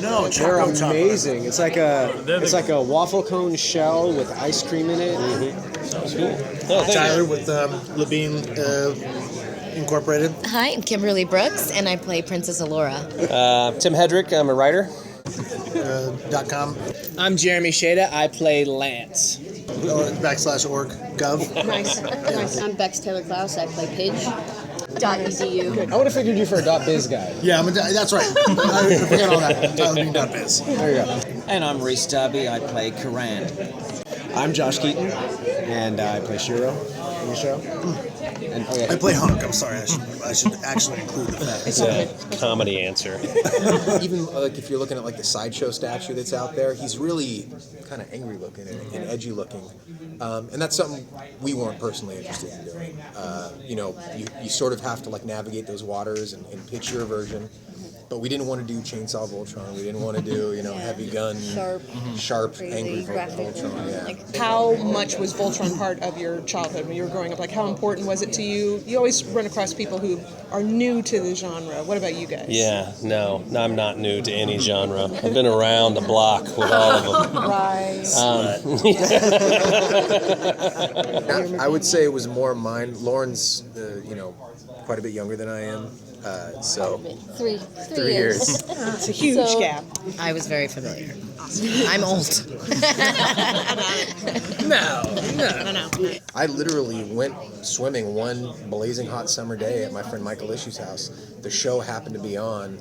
No, They're chocolate chopper. amazing. It's like a waffle cone shell with ice cream in it. Tyler with Labine Incorporated. Hi, I'm Kimberly Brooks, and I play Princess Allura. Tim Hedrick, I'm a writer. .com. I'm Jeremy Shada. I play Lance. /org. Gov. Nice. I'm Bex Taylor-Klaus. I play Pidge. .edu. I would have figured you for a .biz guy. Yeah, that's right. I forget all that. Tyler.biz. There you go. And I'm Rhys Darby. I play Karan. I'm Josh Keaton, and I play Shiro in the show. And, I play Hunk. I'm sorry. I should actually include the fact. It's a comedy answer. Even like if you're looking at like the sideshow statue that's out there, he's really kind of angry looking and edgy looking, and that's something we weren't personally interested in doing. You sort of have to like navigate those waters and pitch your version. But we didn't want to do Chainsaw Voltron. We didn't want to do, heavy gun, sharp, angry Voltron. Yeah. Like, how much was Voltron part of your childhood when you were growing up? Like, how important was it to you? You always run across people who are new to the genre. What about you guys? Yeah, no, I'm not new to any genre. I've been around the block with all of them. Right. I would say it was more mine. Lauren's, quite a bit younger than I am. So 3 years. It's a huge gap. I was very familiar. I'm old. No. I literally went swimming one blazing hot summer day at my friend Michael Issue's house. The show happened to be on.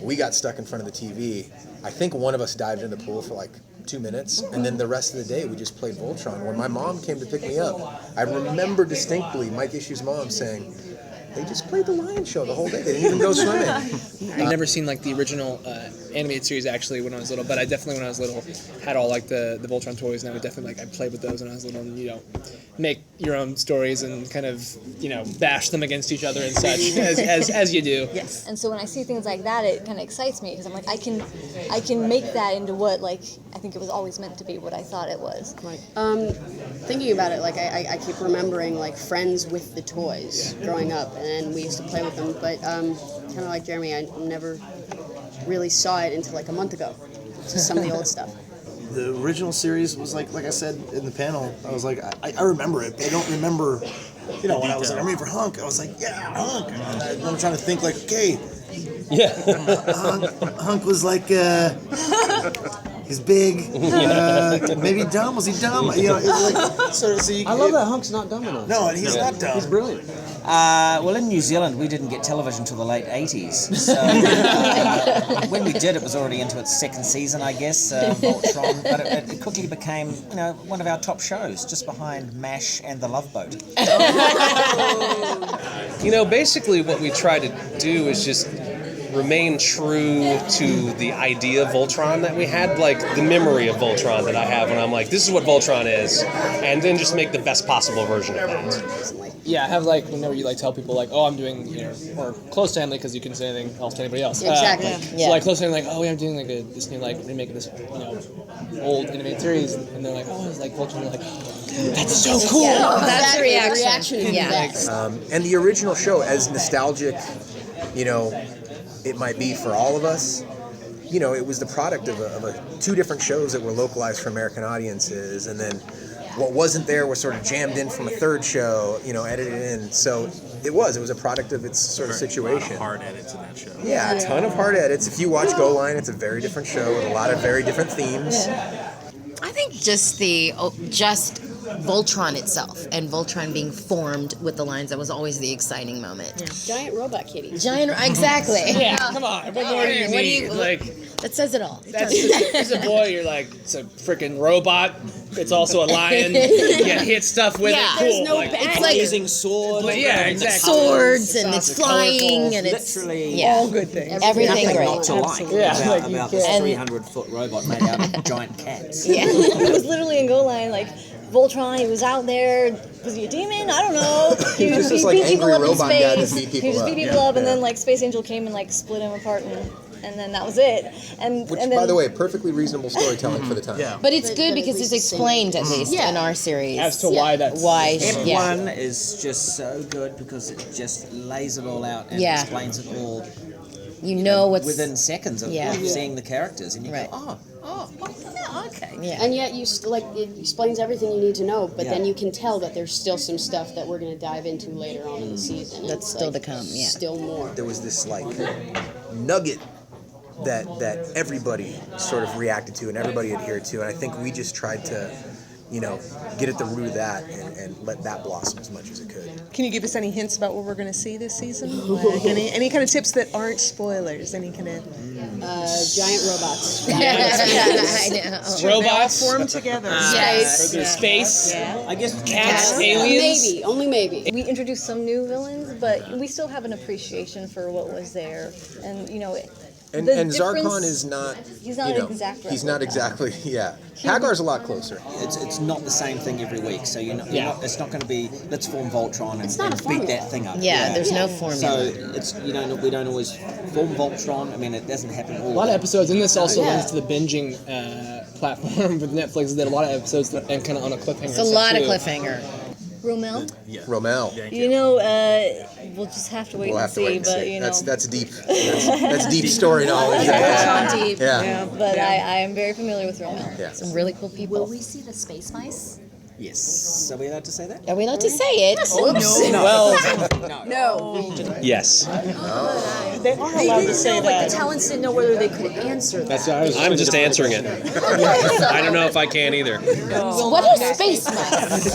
We got stuck in front of the TV. I think one of us dived in the pool for like 2 minutes, and then the rest of the day we just played Voltron. When my mom came to pick me up, I remember distinctly Mike Issue's mom saying, they just played the Lion Show the whole day. They didn't even go swimming. I've never seen like the original animated series actually when I was little, but I definitely when I was little had all like the Voltron toys, and I would definitely I played with those when I was little, and make your own stories and kind of bash them against each other and such as you do. Yes. And so when I see things like that, it kind of excites me because I'm like, I can make that into what I think it was always meant to be, what I thought it was. Right. Thinking about it, I keep remembering friends with the toys growing up, and we used to play with them. But kind of like Jeremy, I never really saw it until a month ago. Just some of the old stuff. The original series was like I said in the panel, I was like, I remember it, but I don't remember, when I was I'm ready for Hunk, I was like, yeah, Hunk. And I'm trying to think okay. Yeah. Hunk was he's big, maybe dumb. Was he dumb? So you I love that Hunk's not dumb enough. No, he's not dumb. He's brilliant. Well, in New Zealand, we didn't get television until the late 80s. So when we did, it was already into its second season, I guess, Voltron. But it quickly became, one of our top shows, just behind MASH and The Love Boat. Basically what we try to do is just remain true to the idea of Voltron that we had, the memory of Voltron that I have when I'm like, this is what Voltron is, and then just make the best possible version of that. Yeah, I have whenever you tell people oh, I'm doing or close to Emily because you couldn't say anything else to anybody else. Exactly. So close to Emily, I'm doing this new remake of this old animated series, and they're oh, it's Voltron. You're that's so cool. Yeah, that's the reaction. Yeah. And the original show, as nostalgic, it might be for all of us. It was the product of two different shows that were localized for American audiences, and then what wasn't there was sort of jammed in from a third show, edited in. So it was a product of its sort of situation. A lot of hard edits in that show. Yeah, a ton of hard edits. If you watch Go Line, it's a very different show with a lot of very different themes. I think just Voltron itself and Voltron being formed with the lines, that was always the exciting moment. Yeah. Giant robot kitties. Exactly. Yeah, come on. What more do you need? That says it all. As a boy, you're it's a freaking robot. It's also a lion. You hit stuff with it. Cool. There's no it's blazing swords. Yeah, exactly. Swords, and it's flying, colorful. and it's literally all good things. Everything nothing great. not to like about this 300-foot robot made out of giant cats. Yeah. It was literally in Go Line, Voltron, he was out there. Was he a demon? I don't know. He was just beat people angry up in robot guy to space. beat people He just up. beat people up, and then Space Angel came and split him apart, and then that was it. Which, then, by the way, perfectly reasonable storytelling for the time. Yeah. But it's good because it's explained at least in our series as to why that's One is just so good because it just lays it all out and explains it all You know what's within seconds of Yeah. seeing the characters, and you Right. go, yeah, okay. Yeah. And yet like it explains everything you need to know, but Yeah. then you can tell that there's still some stuff that we're going to dive into later on in the season. That's It's, still like, to come, yeah. Still more. There was this like nugget that everybody sort of reacted to and everybody adhered to, and I think we just tried to, get at the root of that and let that blossom as much as it could. Can you give us any hints about what we're going to see this season? Like any kind of tips that aren't spoilers? Any kind of Giant robots. I know. Robots, they all form together. space, I guess cats, aliens. Maybe, only maybe. We introduced some new villains, but we still have an appreciation for what was there, and And the Zarkon difference- is not. He's not an exact He's not replica. exactly. Yeah. Hagar's a lot closer. it's not the same thing every week, so it's not going to be let's form Voltron and, not a and beat formula. that thing up. Yeah, there's no So formula. it's we don't always form Voltron. I mean, it doesn't happen all. A lot of episodes, and this also Yeah. runs to the binging platform with Netflix. They did a lot of episodes and kind of on a cliffhanger. It's a lot of cliffhanger. Romel. Romel. We'll just have to wait We'll and have to see. wait and but see. That's deep. That's deep story knowledge. Deep. Yeah. But I am very familiar with Romel. Yeah. Some really cool people. Will we see the space mice? Yes. Are we allowed to say that? Are we allowed to say it? No. Yes. They are allowed to say Like that. the talents didn't know whether they could answer that. I'm just answering it. I don't know if I can either. What are space mice?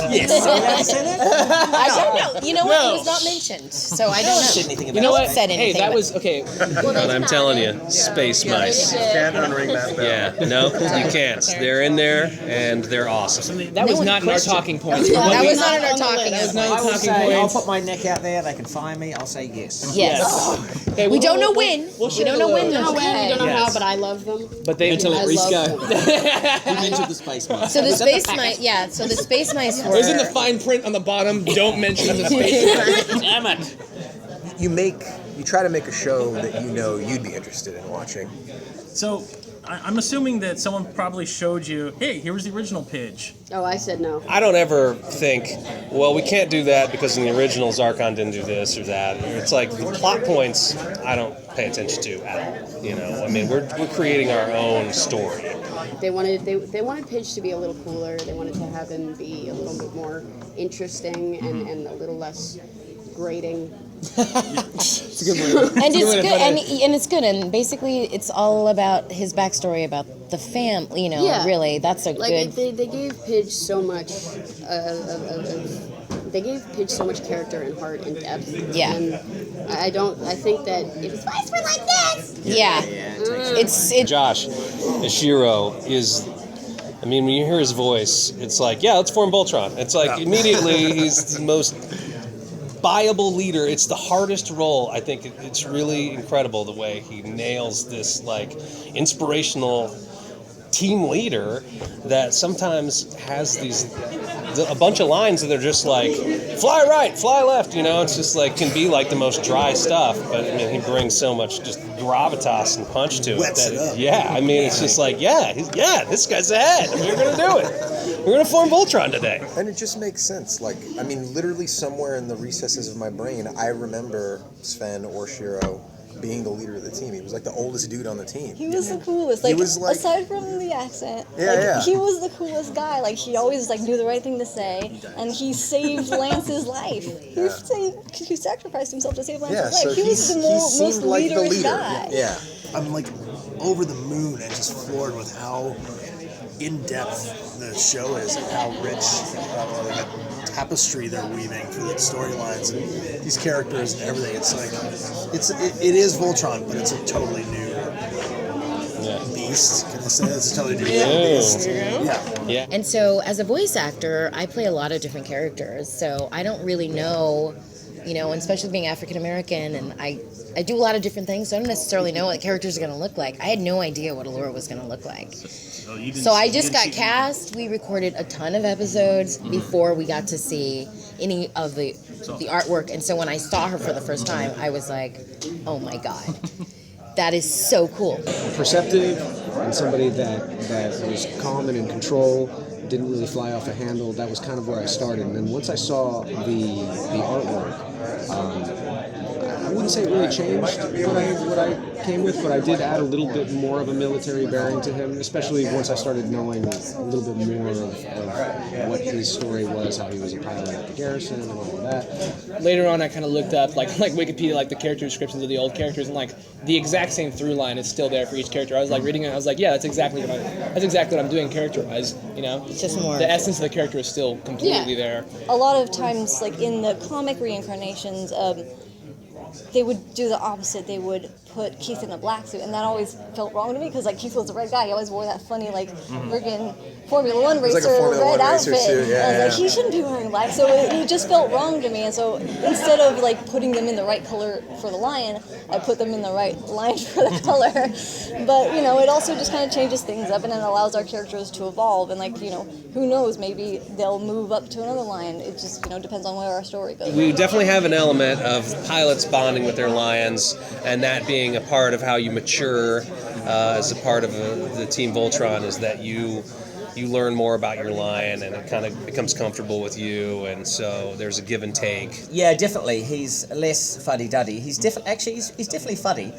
I don't know. You know what? It was not mentioned, so I don't know. Anything You know what? Said Hey, anything that about- was okay. And I'm telling you, space mice. Can't unring that bell. Yeah, no, you can't. They're in there and they're awesome. That was not in our talking points. That was not in our talking. That was not in I our will talking say, I'll points. put my neck out there. They can fire me. I'll say yes. Yes. Okay, We don't know when. We'll We share don't the know when. We don't know when, we don't know Yes. how, but I love them. But they I Rhys love go. them. We mentioned the space mice. So the space mice, yeah. So the space mice were. There's in the fine print on the bottom. Don't mention the space. Damn it. You try to make a show that you'd be interested in watching. So, I'm assuming that someone probably showed you, hey, here was the original pitch. Oh, I said no. I don't ever think, well, we can't do that because in the original Zarkon didn't do this or that. It's like the plot points I don't pay attention to at all. I mean, we're creating our own story. They wanted Pidge to be a little cooler. They wanted to have him be a little bit more interesting and a little less grating. It's a good one. And it's way to good, put and, it. and it's good, and basically it's all about his backstory, about the family. Yeah. Really, that's a Like good. they gave Pidge so much. They gave Pidge so much character and heart and depth. Yeah. And I think that if his voice were like this. Yeah. It's Josh, Shiro is. I mean, when you hear his voice, it's like, yeah, let's form Voltron. It's like immediately he's the most viable leader. It's the hardest role. I think it's really incredible the way he nails this like inspirational team leader that sometimes has a bunch of lines that are just like fly right, fly left. It's just like can be like the most dry stuff, but I mean he brings so much just gravitas and punch to it. Wets it up. Yeah, I mean it's just like this guy's ahead. We're gonna do it. We're gonna form Voltron today. And it just makes sense. Like, I mean, literally somewhere in the recesses of my brain, I remember Sven or Shiro being the leader of the team. He was like the oldest dude on the team. He was the coolest. He Like, was like- aside from the accent, Yeah. he was the coolest guy. Like he always knew the right thing to say, and he saved Lance's life. He sacrificed himself to save Lance's Yeah, so life. He was the most seemed like the leaderish leader. guy. Yeah. I'm like over the moon and just floored with how in depth the show is and how rich like a tapestry they're weaving through the storylines and these characters and everything. It's like it is Voltron, but it's a totally new beast. Can I say it's a totally new beast? Yeah. And so, as a voice actor, I play a lot of different characters. So I don't really know, and especially being African American, and I do a lot of different things. So I don't necessarily know what characters are going to look like. I had no idea what Allura was going to look like. So I just got cast. We recorded a ton of episodes before we got to see any of the artwork. And so when I saw her for the first time, I was like, oh my God. That is so cool. Perceptive and somebody that was calm and in control, didn't really fly off the handle. That was kind of where I started. And then once I saw the artwork, I wouldn't say it really changed what I came with, but I did add a little bit more of a military bearing to him, especially once I started knowing a little bit more of what his story was, how he was a pilot at the garrison and all of that. Later on, I kind of looked up like Wikipedia, like the character descriptions of the old characters, and like the exact same through line is still there for each character. I was like reading it, I was like, yeah, that's exactly what I'm doing character-wise. You know, It's just more. the essence of the character is still completely there. A lot of times, like in the comic reincarnations, they would do the opposite. They would put Keith in a black suit, and that always felt wrong to me because like Keith was a red guy. He always wore that funny like friggin' Formula One racer like a Formula red One racer outfit. suit, yeah, I was like, yeah. he shouldn't be wearing black. So it just felt wrong to me. And so instead of like putting them in the right color for the lion, I put them in the right line for the color. But you know, it also just kind of changes things up, and it allows our characters to evolve. And like, you know, who knows? Maybe they'll move up to another lion. It just, you know, depends on where our story goes. We definitely have an element of pilots bonding with their lions, and that being a part of how you mature as a part of the Team Voltron is that you learn more about your lion, and it kind of becomes comfortable with you, and so there's a give and take. Yeah, definitely. He's less fuddy-duddy. He's definitely fuddy.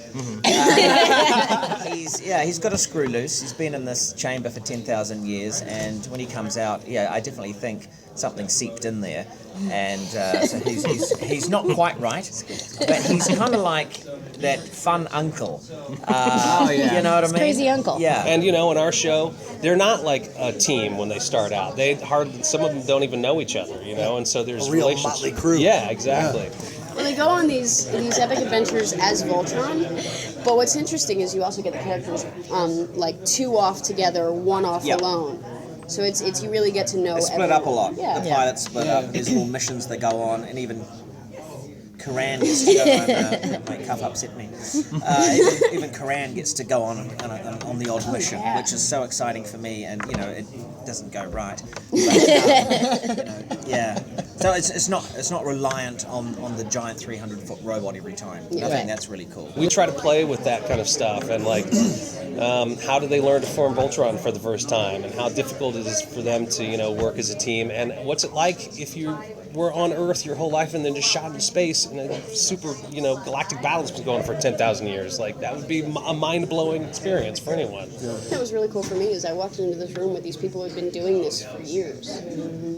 He's got a screw loose. He's been in this chamber for 10,000 years, and when he comes out, I definitely think something seeped in there, and so he's not quite right, but he's kind of like that fun uncle. You know what I mean? Crazy uncle. Yeah. And you know, in our show, they're not like a team when they start out. Some of them don't even know each other, you know, and so there's A real relationships. motley crew. Yeah, exactly. Yeah. Well, they go on these epic adventures as Voltron, but what's interesting is you also get the characters like two off together, one off alone. So it's you really get to know. They split up a lot. Yeah. The pilots split up. There's little missions they go on, and even Karan gets to go on. My cuff upset me. Even Karan gets to go on the odd mission, which is so exciting for me. And you know, it doesn't go right. But, So it's not reliant on the giant 300-foot robot every time. I think that's really cool. We try to play with that kind of stuff, and like, how do they learn to form Voltron for the first time, and how difficult it is for them to, you know, work as a team, and what's it like if you were on Earth your whole life and then just shot into space and a super, you know, galactic battle's been going for 10,000 years. Like, that would be a mind-blowing experience for anyone. That was really cool for me is I walked into this room with these people who've been doing this for years.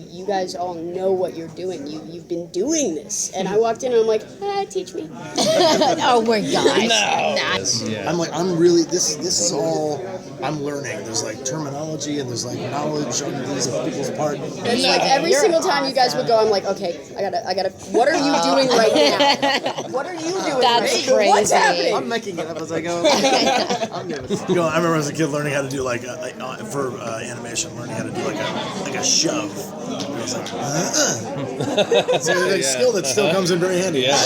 You guys all know what you're doing. You've been doing this. And I walked in and I'm like, teach me. Oh my gosh. No. Yeah. I'm really, this is all I'm learning. There's like terminology and there's like knowledge on these people's part. It's like every single time you guys would go, I'm like, okay, I gotta, what are you doing right now? What are you doing That's right now? What's crazy. happening? I'm making it up as I go. I'm gonna. You know, I remember as a kid learning how to do for animation, learning how to do like a shove. And I was like, so it's a skill that still comes in very handy. Yeah.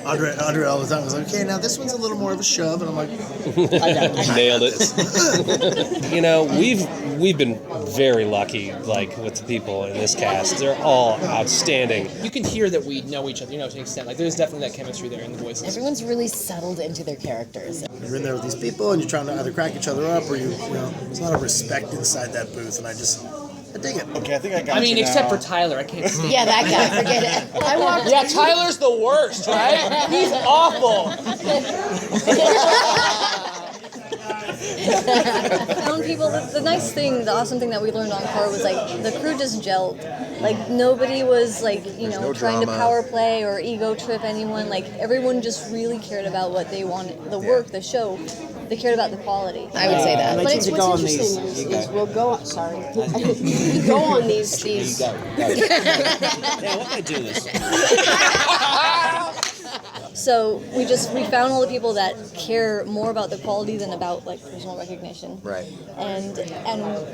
Andre all the time was like, okay, now this one's a little more of a shove, and I'm like, I got it. Nailed it. You know, we've been very lucky, like with the people in this cast. They're all outstanding. You can hear that we know each other, you know, to an extent. Like, there's definitely that chemistry there in the voices. Everyone's really settled into their characters. You're in there with these people, and you're trying to either crack each other up, or there's a lot of respect inside that booth, and I dig it. Okay, I think I got I mean, you except now. for Tyler, I can't stand Yeah, that guy, forget it. Yeah, Tyler's the worst, right? He's awful. Found people. The nice thing, the awesome thing that we learned on Core was like the crew just gelled. Like nobody was like no trying to drama. power play or ego trip anyone. Like everyone just really cared about what they wanted, the work, the show. They cared about the quality. I would say that. And But they it's tend to what's go on interesting these. is we'll go on, sorry. We go on these Yeah, what they do this. So we found all the people that care more about the quality than about like personal recognition. Right. And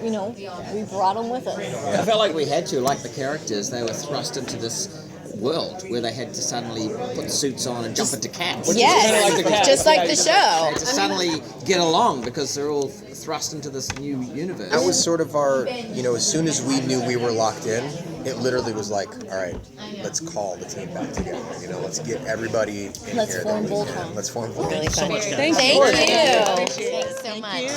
you know, we brought them with us. I felt like we had to, like the characters, they were thrust into this world where they had to suddenly put suits on and jump into cats. Yes, just like the They show. had to suddenly get along because they're all thrust into this new universe. That was sort of our, as soon as we knew we were locked in, it literally was like, all right, let's call the team back together. Let's get everybody in Let's here. form Voltron. Let's form Voltron. Really fun. much, guys. Thank you. Thanks so much.